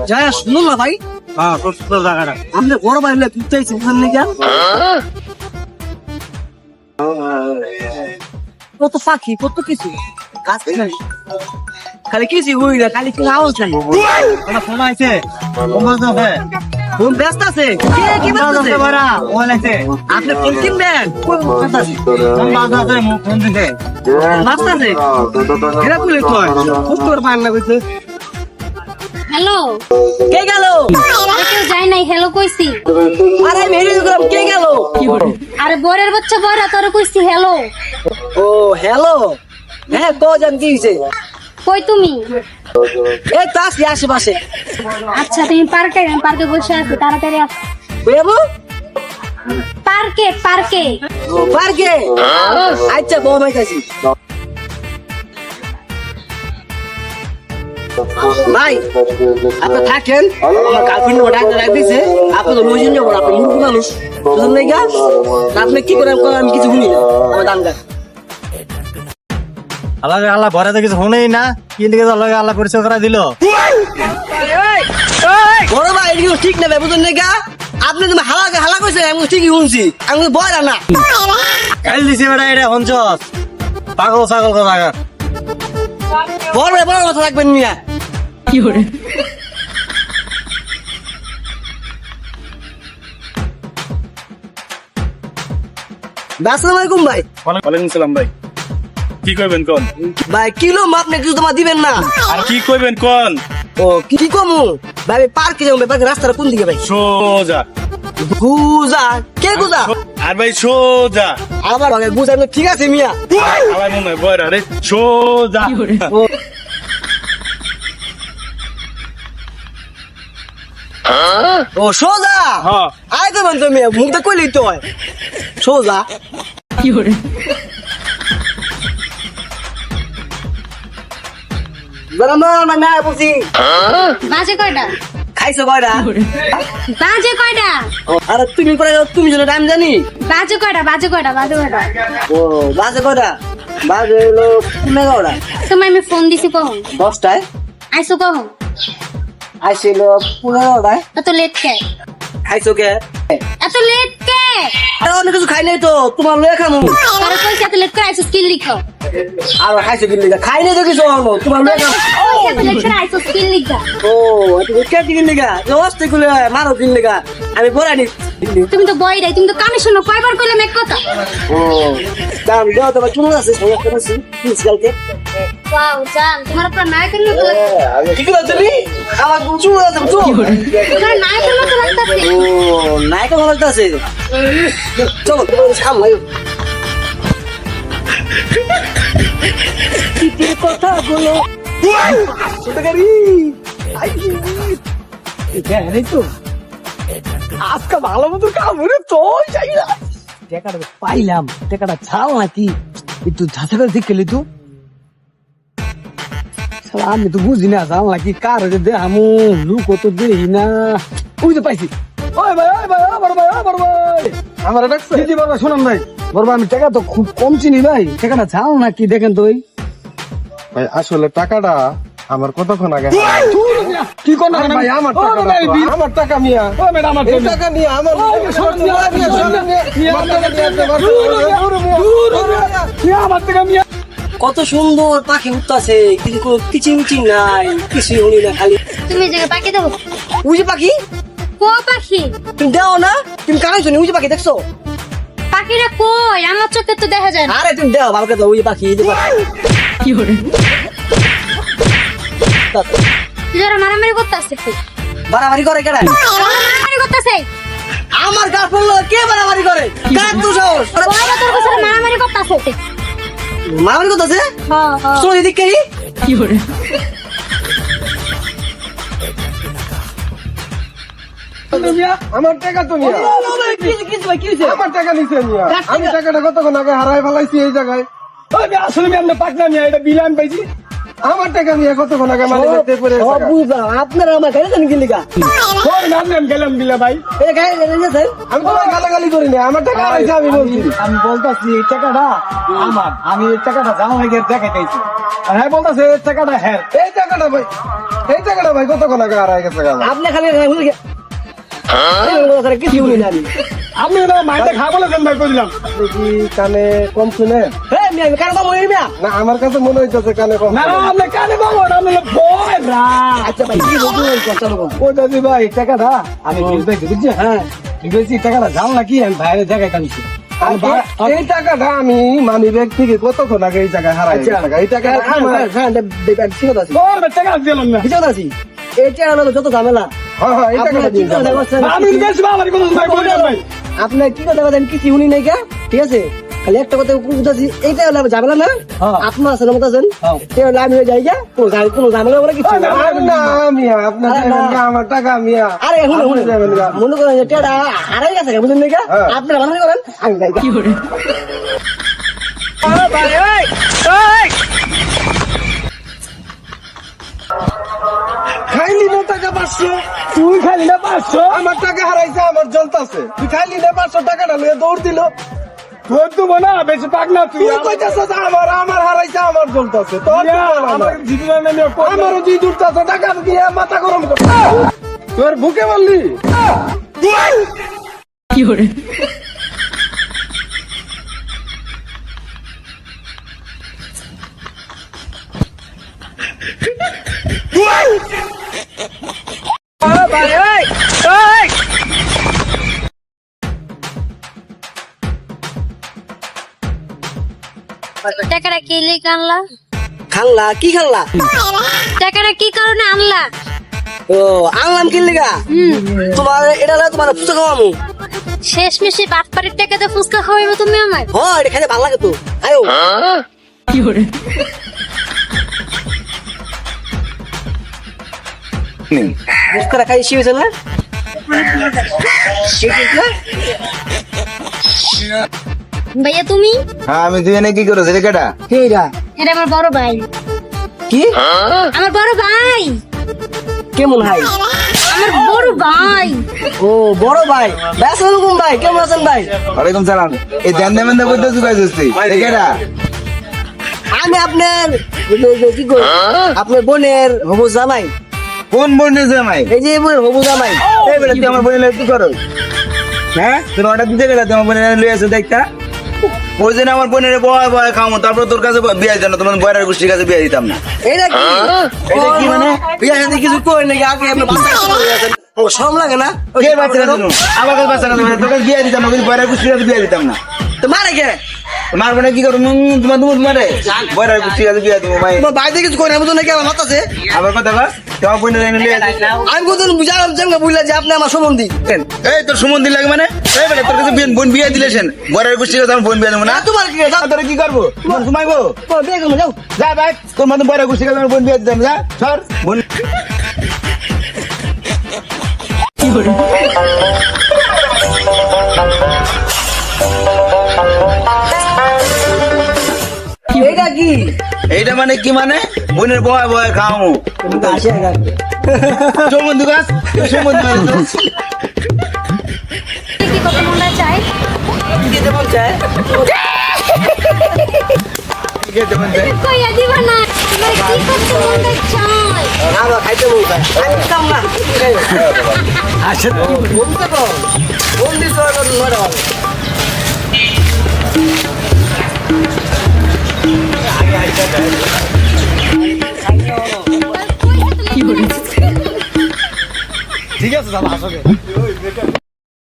যাই শুনুন না ভাই, হ্যাঁ সুন্দর জায়গাটা আপনি বড় বাইরে তুলতেছি নাকি কত পাখি কত কিছু গাছ নাই খালি কিছু হই না খালি কি আওয়াজ নাই ফোন আছে ফোন ব্যস্ত আছে কি ব্যস্ত আছে বড়া ফোন আছে আপনি ফোন কিনবেন কোন বাজার আছে ফোন দিতে ব্যস্ত আছে এরা বলে তো কত পান না কইছে হ্যালো কে গেল কেউ যায় নাই হ্যালো কইছি আরে মেরে গ্রাম কে গেল আরে বরের বাচ্চা বড় তোর কইছি হ্যালো ও হ্যালো হ্যাঁ তো জান কি হইছে কই তুমি এই তো আসি আশেপাশে আচ্ছা তুমি পার্কে বসে আছো তাড়াতাড়ি আসো বেবু পার্কে পার্কে আচ্ছা বউ মাইতাছি ভাই আপনি থাকেন আমার গার্লফ্রেন্ড ডাক্তার রাখতেছে আপনি তো লইছেন যাবো আপনি মূর্খ মানুষ বুঝলেন নাই গা আপনি কি করেন আমি কিছু শুনি না আমার দাম গা আল্লাহ আল্লাহ ঘরে তো কিছু শুনেই না কি লিখে আল্লাহ পরিচয় করা দিল বড় ভাই এগুলো ঠিক না বুঝলেন নাই গা আপনি তুমি হালা কইছে আমি ঠিকই শুনছি আমি বয় না কাল দিছি বেটা এটা হঞ্চস পাগল ছাগল কথা বড় কথা রাখবেন মিয়া কি করে আসসালামু আলাইকুম ভাই ওয়ালাইকুম সালাম ভাই কি কইবেন কোন ভাই কিলো মাপ না কিছু তোমার দিবেন না আর কি কইবেন কোন ও কি কমু ভাই পার্কে যাবো পার্কে রাস্তাটা কোন দিকে ভাই সোজা গুজা কে গুজা আর ভাই সোজা আমার ভাই গুজা ঠিক আছে মিয়া আমার মনে হয় বয়রা রে সোজা ও সোজা হ্যাঁ আয় তো বলতো মিয়া মুখটা কইলেই তো হয় সোজা কি করে বরাবর না বুঝি বাজে কয়টা খাইছো কয়টা বাজে কয়টা আরে তুমি করে তুমি যেন টাইম জানি বাজে কয়টা ও বাজে কয়টা বাজে হলো 11টা তোমায় আমি ফোন দিছি কখন 10টায় আইসো কখন আইছিল 15টায় এত লেট কে খাইছো কে এত লেট কে আর অনেক কিছু খাই নাই তো তোমার লয়ে খামু তোর কইছি এত লেট করে আইসো স্কিল লিখো আর খাইছো কি লিগা খাই নাই তো কিছু হলো তোমার লয়ে খামু এত লেট করে আইসো স্কিল লিখা ও তুমি কে দিন লিগা জোস্তে গুলো মারো দিন লিগা আমি বলানি তুমি তো বই নাই তুমি তো কানে শোনো কয়বার কইলাম এক কথা ও দাম দাও তো চুল আছে সমস্যা করছি প্লিজ কালকে ওয়াও জান তোমার উপর নায়কের মতো লাগছে কি করে তুমি আমার চুল আছে চুল তোমার নায়কের মতো লাগতাছে ও নায়ক ভালো আছে চলো সামলাই কি কথা বলো ছোটগাড়ি এই তো আজকে ভালো মতো কামড়ে তো যাই না টাকাটা পাইলাম টাকাটা ছাড় নাকি একটু ঝাঁচা করে দেখলি তো আমি তো বুঝি না জান নাকি কার দে আমু লুক তো দেই না ওই তো পাইছি ওই ভাই আমার ভাই আমার ডাকছে দিদি বাবা শুনুন ভাই বড় আমি টাকা তো খুব কম চিনি ভাই টাকাটা ছাড় নাকি দেখেন তো ভাই আসলে টাকাটা আমার কতক্ষণ আগে কি কোন ভাই আমার টাকা মিয়া এই টাকা নিয়ে আমার কত সুন্দর পাখি উঠতেছে কিন্তু কোনো কিচিং নাই কিছু উনি না খালি তুমি এই জায়গায় পাখি দেবো উজি পাখি কো পাখি তুমি দেও না তুমি কানে শুনি উজি পাখি দেখছো পাখিরা কই আমার চোখে তো দেখা যায় না আরে তুমি দেও ভালো কথা উজি পাখি কি করে যারা মারামারি করতেছে বাড়াবাড়ি করে কেডা মারামারি করতেছে আমার গার্লফ্রেন্ড কে বাড়াবাড়ি করে কার তো সাহস বড় তোর কাছে মারামারি করতেছে মারামারি করতেছে হ্যাঁ হ্যাঁ শুনো এদিকে কি করে আমার টাকা তো মিয়া আমার টাকা নিছে মিয়া আমি টাকাটা কতক্ষণ আগে হারাই ফেলাইছি এই জায়গায় আসলে আমি পাকনা নিয়ে এটা বিলান পাইছি আমার টাকা নিয়ে কতক্ষণ আগে মানে করতে পারে আপনারা আমার গাড়ি জানি কি লিগা নাম গেলাম দিলা ভাই এই গাড়ি জানি আমি তো গালাগালি করি না আমার টাকা আছে আমি বলছি আমি বলতাছি এই টাকাটা আমার আমি এই টাকাটা জানা লাগে দেখাইতেছি আর হ্যাঁ বলতাছে এই টাকাটা হ্যাঁ এই টাকাটা ভাই এই টাকাটা ভাই কতক্ষণ আগে হারাই গেছে গা আপনি খালি ভুলে গে কিছু শুনি না আমি। আপনি না মাইটা খাবো না ভাই কইলাম কি কানে কম শুনে হ্যাঁ মিয়া কার বাবা ওই মিয়া না আমার কাছে মনে হইতেছে কানে কম না শুনে। আপনি কানে বাবু আপনি ভয় না আচ্ছা ভাই কি বলবো কথা বলবো ও দাদি ভাই টাকাটা আমি বুঝতে বুঝছি হ্যাঁ ঠিক আছে টাকাটা যাও নাকি আমি ভাইয়ের জায়গায় কানিছি আর এই টাকাটা আমি মানি ব্যাগ থেকে কতক্ষণ আগে এই জায়গায় হারাই গেছে গা। এই টাকাটা হ্যাঁ দেবেন ঠিক আছে তোর টাকা দিলাম না ঠিক আছে এটা হলো যত ঝামেলা হ্যাঁ হ্যাঁ এই টাকাটা দিয়ে যাও। আমি বেশ বাবার কোনো ভাই কইলাম ভাই আপনি কি কথা বলেন কিছু শুনি নাই কা ঠিক আছে খালি একটা কথা বুঝাচ্ছি এইটা হলো ঝামেলা না হ্যাঁ। আপনার আছে না মত আছেন হ্যাঁ। এটা হলো আমি হয়ে যাই গা কোনো ঝামেলা বলে কিছু না। আর না মিয়া আপনার আরে না। দেবেন গা, আমার টাকা মিয়া আরে এখন আপনি দেবেন গা। মনে করেন যে টেডা হারাই গেছে গা, বুঝলেন না হ্যাঁ। আপনারা বানানি করেন আমি যাই কি করে খাইলি না টাকা 500 তুই খালি না 500 আমার টাকা হারাইছে আমার জ্বলতাছে তুই খাইলি না 500 টাকাটা নিয়ে দৌড় দিল তোর তো মনে হয় বেশি পাক না তুই তুই কইতাছিস আমার হারাইছে আমার জ্বলতাছে তোর তো বলা না। আমার জীবনে নিয়ে আমারও দুই দূরতাছে টাকা দিয়ে মাথা গরম কর তোর বুকে বললি টাকাটা কে লেগে আনলা? খাল্লা কি খাল্লা টাকাটা কি কারণে আনলা? ও আনলাম কি লেগা তোমার এটা হলো তোমার পুজো খাওয়ামু শেষ মেশে বাটপাড়ির টাকাতে ফুচকা খাওয়াইবো তুমি আমায়? হ্যাঁ এটা খাইতে ভালো লাগে তো আয়ো মুস্কারা খাই শিয়েছে না ভাইয়া তুমি? হ্যাঁ আমি তুই এনে কি করেছি রে কেটা কেডা এটা আমার বড় ভাই। কি আমার বড় ভাই, কেমন ভাই আমার বড় ভাই। ও বড় ভাই আসসালামু ভাই কেমন আছেন ভাই ওয়ালাইকুম সালাম এই ধ্যান দেবেন দা বলতে চুকাইছিস তুই রে কেটা আমি আপনার কি করি আপনার বোনের হবু জামাই কোন বোনের জামাই এই যে বোনের হবু জামাই এই বেটা তুই আমার বোনের কি করো হ্যাঁ তুই অর্ডার দিতে গেলে তুই আমার বোনের লই আসে দেখতা ওই জন্য আমার বোনের বয় বয় খামো তারপর তোর কাছে বিয়ে দিতাম না তোমার বয়ের গোষ্ঠীর কাছে বিয়ে দিতাম না এটা কি এটা কি মানে বিয়া শাদী কিছু কই নাকি আগে আপনি বাচ্চা ও শরম লাগে না কে বাচ্চা না তুমি আমার কাছে বাচ্চা না তুমি তোর কাছে বিয়ে দিতাম না কিন্তু বয়ের গোষ্ঠীর কাছে বিয়ে দিতাম না তো মারে কে তোমার বোনে কি করো তোমার তুমি মারে বয়ের গোষ্ঠীর কাছে বিয়ে দিব ভাই তোমার বাইরে কিছু কই না বুঝুন নাকি আমার মাথা আছে আবার কথা কস তোমার বোনের এনে লই আসে আমি কোনদিন বুঝালাম যে বুঝলা যে আপনি আমার সম্বন্ধী এই তোর সুমন্দির লাগে মানে এই বেটা তোর কাছে বোন বিয়ে দিলেছেন বয়ের গোষ্ঠীর কাছে আমার বোন বিয়ে দেবো না তোমার কি যাও তোর কি করবো তোমার ঘুমাইবো তোমার বিয়ে করবো যাও যা ভাই তোর মতো বয়ের গোষ্ঠীর কাছে আমার বোন বিয়ে দিতাম যা সর বোন এইটা কি এইটা মানে কি মানে বোনের বয় বয় খাও আসে চৌমন্দি গাছ চৌমন্দি গাছ কি কত মনে চাই? দিতে মন চায় কি খেতে মন চায়? কইয়া দিবা না, তোমার কি করতে মনে চাই? আমার খাইতে মন চায় আমি খাম না আচ্ছা বলতে তো বন্দি সর নড়া ঠিক আছে দাদা আসো